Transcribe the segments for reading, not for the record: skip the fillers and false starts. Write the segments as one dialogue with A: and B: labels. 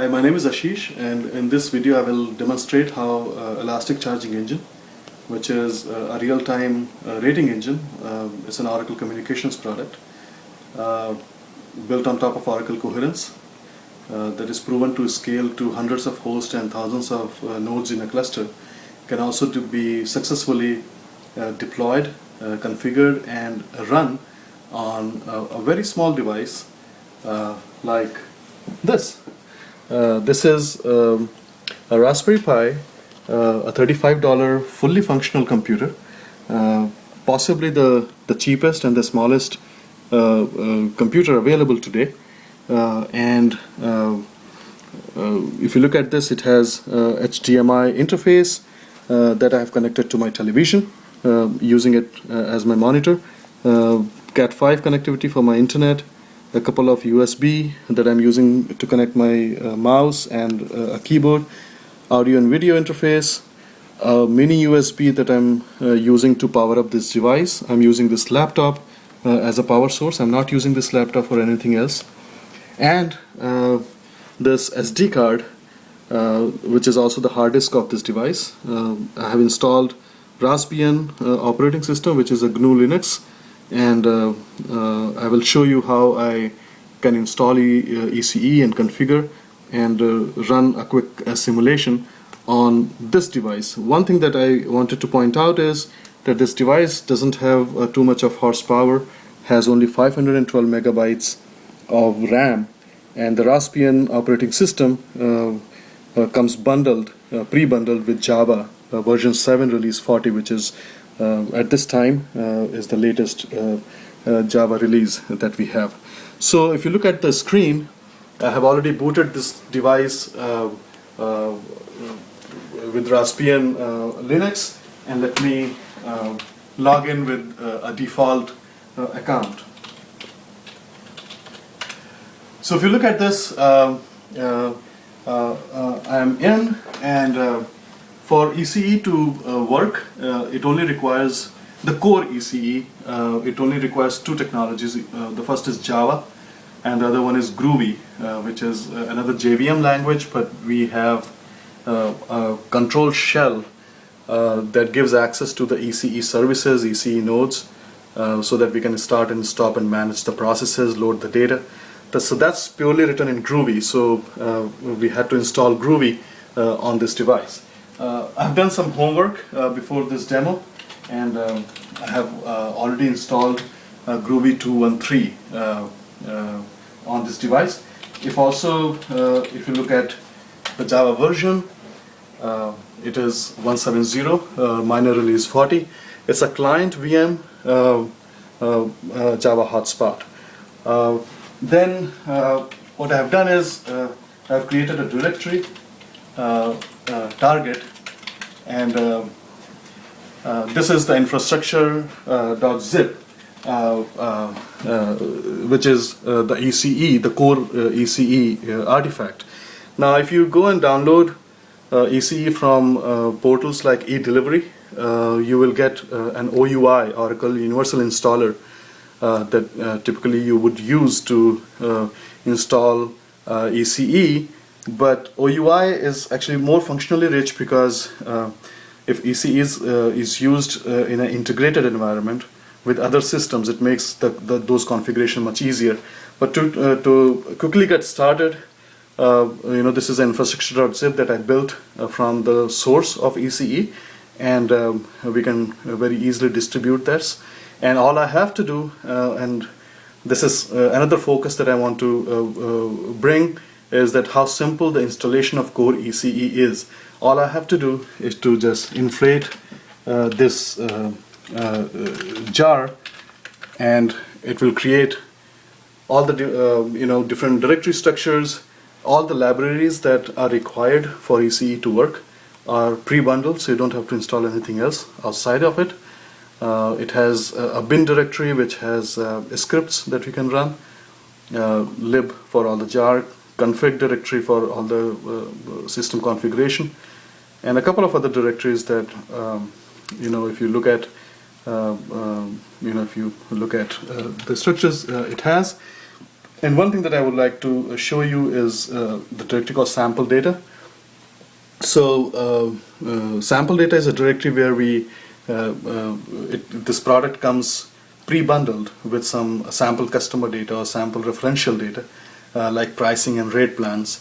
A: Hi, my name is Ashish, and in this video I will demonstrate how Elastic Charging Engine, which is a real-time rating engine, it's an Oracle Communications product built on top of Oracle Coherence that is proven to scale to hundreds of hosts and thousands of nodes in a cluster, can also be successfully deployed, configured and run on a very small device like this. This is a Raspberry Pi, a $35 fully functional computer, possibly the cheapest and the smallest computer available today. If you look at this, it has HDMI interface that I have connected to my television, using it as my monitor, Cat5 connectivity for my internet, a couple of USB that I'm using to connect my mouse and a keyboard, audio and video interface, a mini USB that I'm using to power up this device. I'm using this laptop as a power source. I'm not using this laptop for anything else. And this SD card, which is also the hard disk of this device. I have installed Raspbian operating system, which is a GNU Linux, and I will show you how I can install ECE and configure and run a quick simulation on this device. One thing that I wanted to point out is that this device doesn't have too much of horsepower, has only 512 megabytes of RAM, and the Raspbian operating system comes bundled, pre-bundled with Java version 7 release 40, which is at this time is the latest Java release that we have. So if you look at the screen, I have already booted this device with Raspbian Linux, and let me log in with a default account. So if you look at this, I am in, and for ECE to work, it only requires the core ECE. It only requires two technologies. The first is Java, and the other one is Groovy, which is another JVM language, but we have a control shell that gives access to the ECE services, ECE nodes, so that we can start and stop and manage the processes, load the data. So that's purely written in Groovy, so we had to install Groovy on this device. I've done some homework before this demo, and I have already installed Groovy 213 on this device. If you look at the Java version, it is 170, minor release 40. It's a client VM Java hotspot. Then what I have done is I've created a directory, target, and this is the infrastructure.zip, which is the ECE, the core ECE artifact. Now if you go and download ECE from portals like eDelivery, you will get an OUI, Oracle Universal Installer, that typically you would use to install ECE, but OUI is actually more functionally rich, because if ECE is used in an integrated environment with other systems, it makes those configuration much easier. But to quickly get started, this is an infrastructure.zip that I built from the source of ECE, and we can very easily distribute this. And all I have to do, and this is another focus that I want to bring, is that how simple the installation of core ECE is. All I have to do is to just inflate this jar, and it will create all the different directory structures. All the libraries that are required for ECE to work are pre-bundled, so you don't have to install anything else outside of it. It has a bin directory which has scripts that we can run, lib for all the jar, config directory for all the system configuration, and a couple of other directories that if you look at the structures it has. And one thing that I would like to show you is the directory called sample data. So sample data is a directory where this product comes pre-bundled with some sample customer data or sample referential data, like pricing and rate plans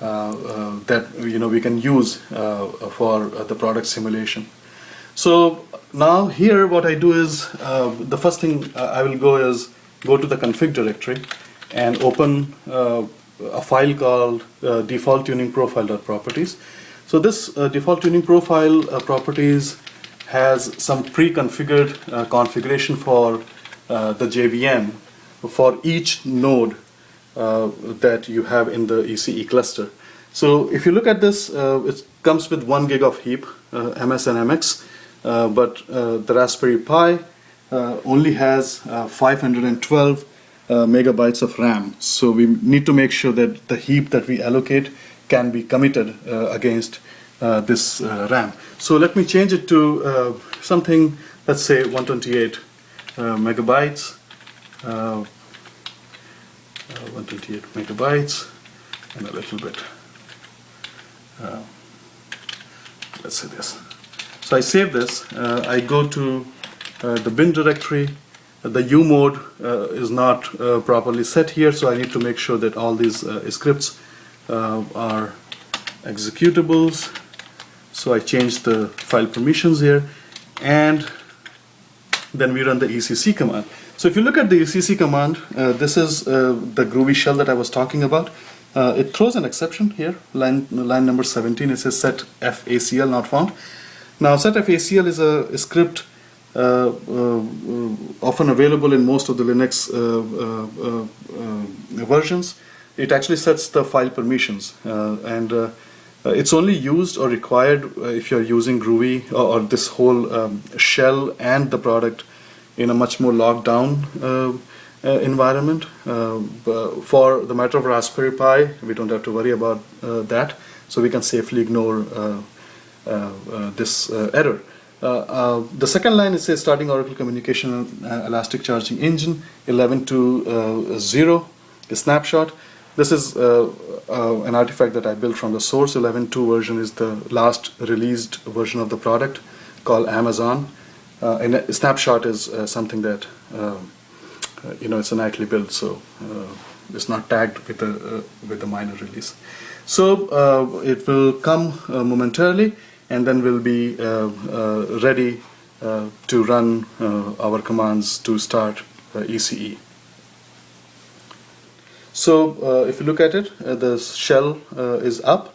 A: that we can use for the product simulation. So now here what I do is the first thing I will go to the config directory and open a file called default tuning profile.properties. So this default tuning profile properties has some pre-configured configuration for the JVM for each node that you have in the ECE cluster. So if you look at this, it comes with 1 gig of heap, MS and MX, but the Raspberry Pi only has 512 megabytes of RAM. So we need to make sure that the heap that we allocate can be committed against this RAM. So let me change it to something, let's say 128 megabytes, 128 megabytes, and a little bit. Let's say this. So I save this. I go to the bin directory. The U mode is not properly set here, so I need to make sure that all these scripts are executables. So I change the file permissions here, and then we run the ECC command. So if you look at the ECC command, this is the Groovy shell that I was talking about. It throws an exception here, line number 17. It says set FACL not found. Now set FACL is a script often available in most of the Linux versions. It actually sets the file permissions, and it's only used or required if you're using Groovy or this whole shell and the product in a much more locked down environment. For the matter of Raspberry Pi, we don't have to worry about that, so we can safely ignore this error. The second line is a starting Oracle communication elastic charging engine 11.2.0, a snapshot. This is an artifact that I built from the source. 11.2 version is the last released version of the product called Amazon. And a snapshot is something that it's a nightly build, so it's not tagged with the minor release. So it will come momentarily, and then we'll be ready to run our commands to start ECE. So if you look at it, the shell is up,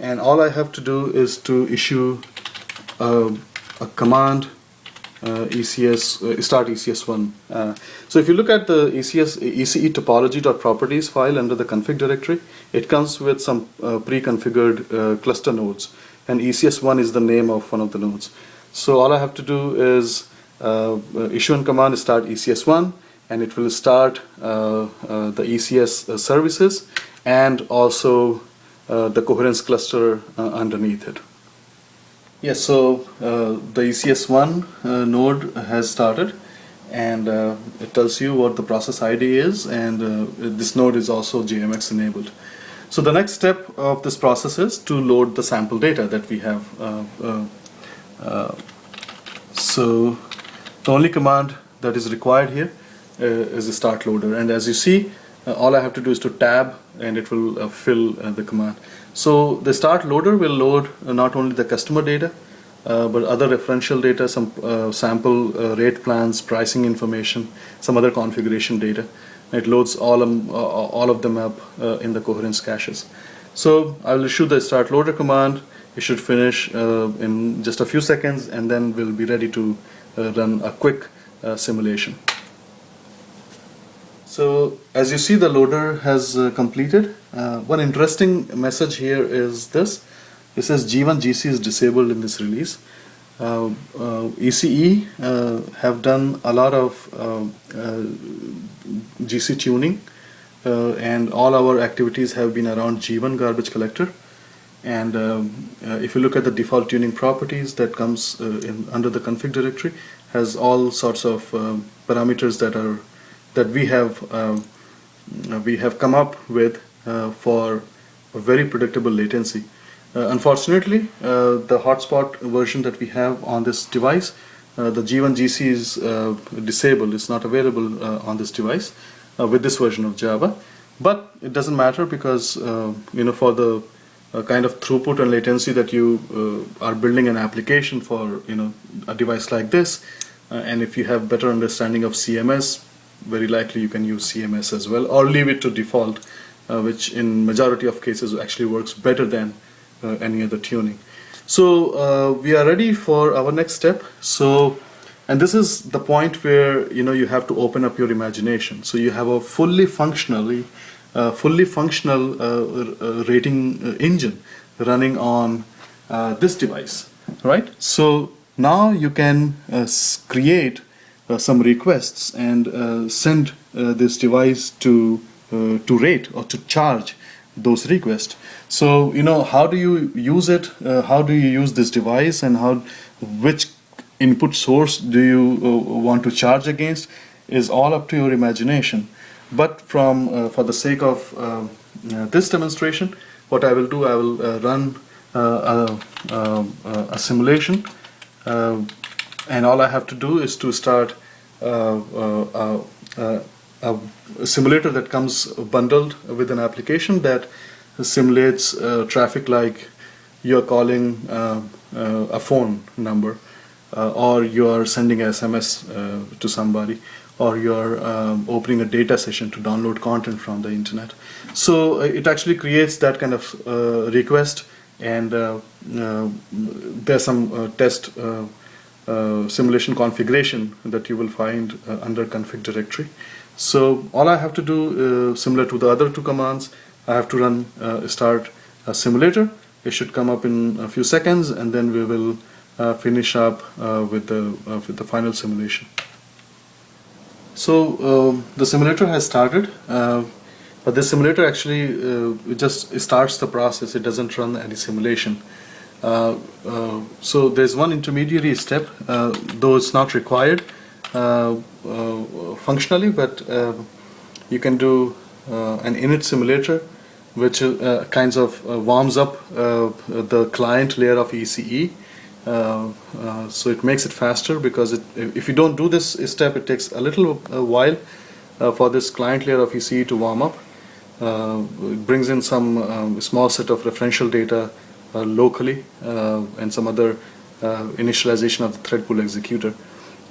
A: and all I have to do is to issue a command start ECS1. So if you look at the ECE topology.properties file under the config directory, it comes with some pre-configured cluster nodes, and ECS1 is the name of one of the nodes. So all I have to do is issue a command start ECS1, and it will start the ECS services and also the coherence cluster underneath it. Yes, so the ECS1 node has started, and it tells you what the process ID is, and this node is also JMX enabled. So the next step of this process is to load the sample data that we have. So the only command that is required here is the start loader, and as you see, all I have to do is to tab, and it will fill the command. So the start loader will load not only the customer data, but other referential data, some sample rate plans, pricing information, some other configuration data. It loads all of them up in the coherence caches. So I will issue the start loader command. It should finish in just a few seconds, and then we'll be ready to run a quick simulation. So as you see, the loader has completed. One interesting message here is this. It says G1 GC is disabled in this release. ECE have done a lot of GC tuning, and all our activities have been around G1 garbage collector. And if you look at the default tuning properties that comes under the config directory, has all sorts of parameters that we have we have come up with for a very predictable latency. Unfortunately, the hotspot version that we have on this device, the G1 GC is disabled. It's not available on this device with this version of Java. But it doesn't matter because for the kind of throughput and latency that you are building an application for a device like this, and if you have better understanding of CMS, very likely you can use CMS as well, or leave it to default, which in majority of cases actually works better than any other tuning. So we are ready for our next step. And this is the point where you have to open up your imagination. So you have a fully functional rating engine running on this device, right? So now you can create some requests and send this device to rate or to charge those requests. So how do you use it? How do you use this device, and which input source do you want to charge against is all up to your imagination. But for the sake of this demonstration, what I will do, I will run a simulation, and all I have to do is to start a simulator that comes bundled with an application that simulates traffic like you're calling a phone number, or you're sending an SMS to somebody, or you're opening a data session to download content from the internet. So it actually creates that kind of request, and there's some test simulation configuration that you will find under config directory. So all I have to do, similar to the other two commands, I have to run start a simulator. It should come up in a few seconds, and then we will finish up with the final simulation. So the simulator has started, but this simulator actually it just starts the process. It doesn't run any simulation. So there's one intermediary step, though it's not required functionally, but you can do an init simulator, which kinds of warms up the client layer of ECE. So it makes it faster, because if you don't do this step, it takes a little while for this client layer of ECE to warm up. It brings in some small set of referential data locally, and some other initialization of the thread pool executor.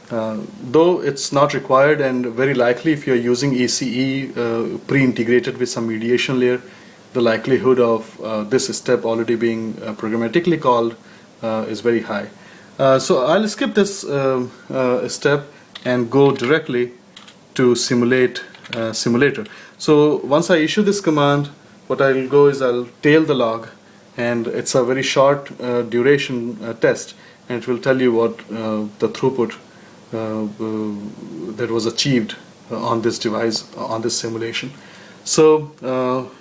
A: Though it's not required, and very likely if you're using ECE pre-integrated with some mediation layer, the likelihood of this step already being programmatically called is very high. So I'll skip this step and go directly to simulator. So once I issue this command, what I'll go is I'll tail the log, and it's a very short duration test, and it will tell you what the throughput that was achieved on this device, on this simulation. So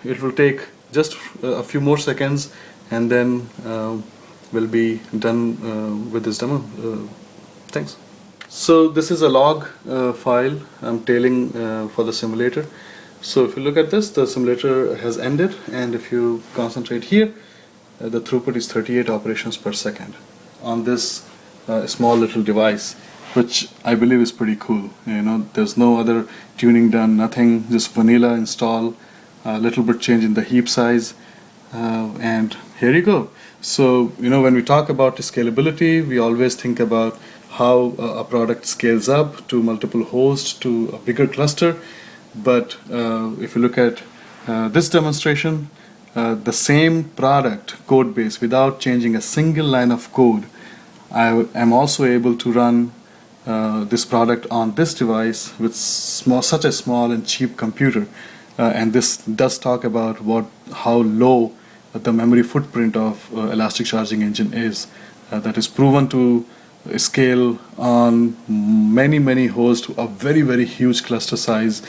A: it will take just a few more seconds, and then we'll be done with this demo. Thanks. So this is a log file I'm tailing for the simulator. So if you look at this, the simulator has ended, and if you concentrate here, the throughput is 38 operations per second on this small little device, which I believe is pretty cool. There's no other tuning done, nothing, just vanilla install, a little bit change in the heap size, and here you go. So when we talk about scalability, we always think about how a product scales up to multiple hosts, to a bigger cluster. But if you look at this demonstration, the same product code base, without changing a single line of code, I am also able to run this product on this device with such a small and cheap computer. And this does talk about how low the memory footprint of Elastic Charging Engine is. That is proven to scale on many hosts, a very huge cluster size.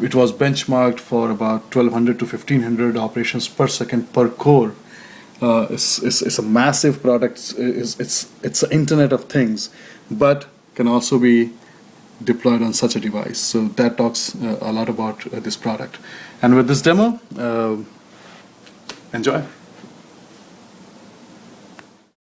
A: It was benchmarked for about 1200 to 1500 operations per second per core. It's a massive product. It's the Internet of Things, but can also be deployed on such a device. So that talks a lot about this product. And with this demo, enjoy.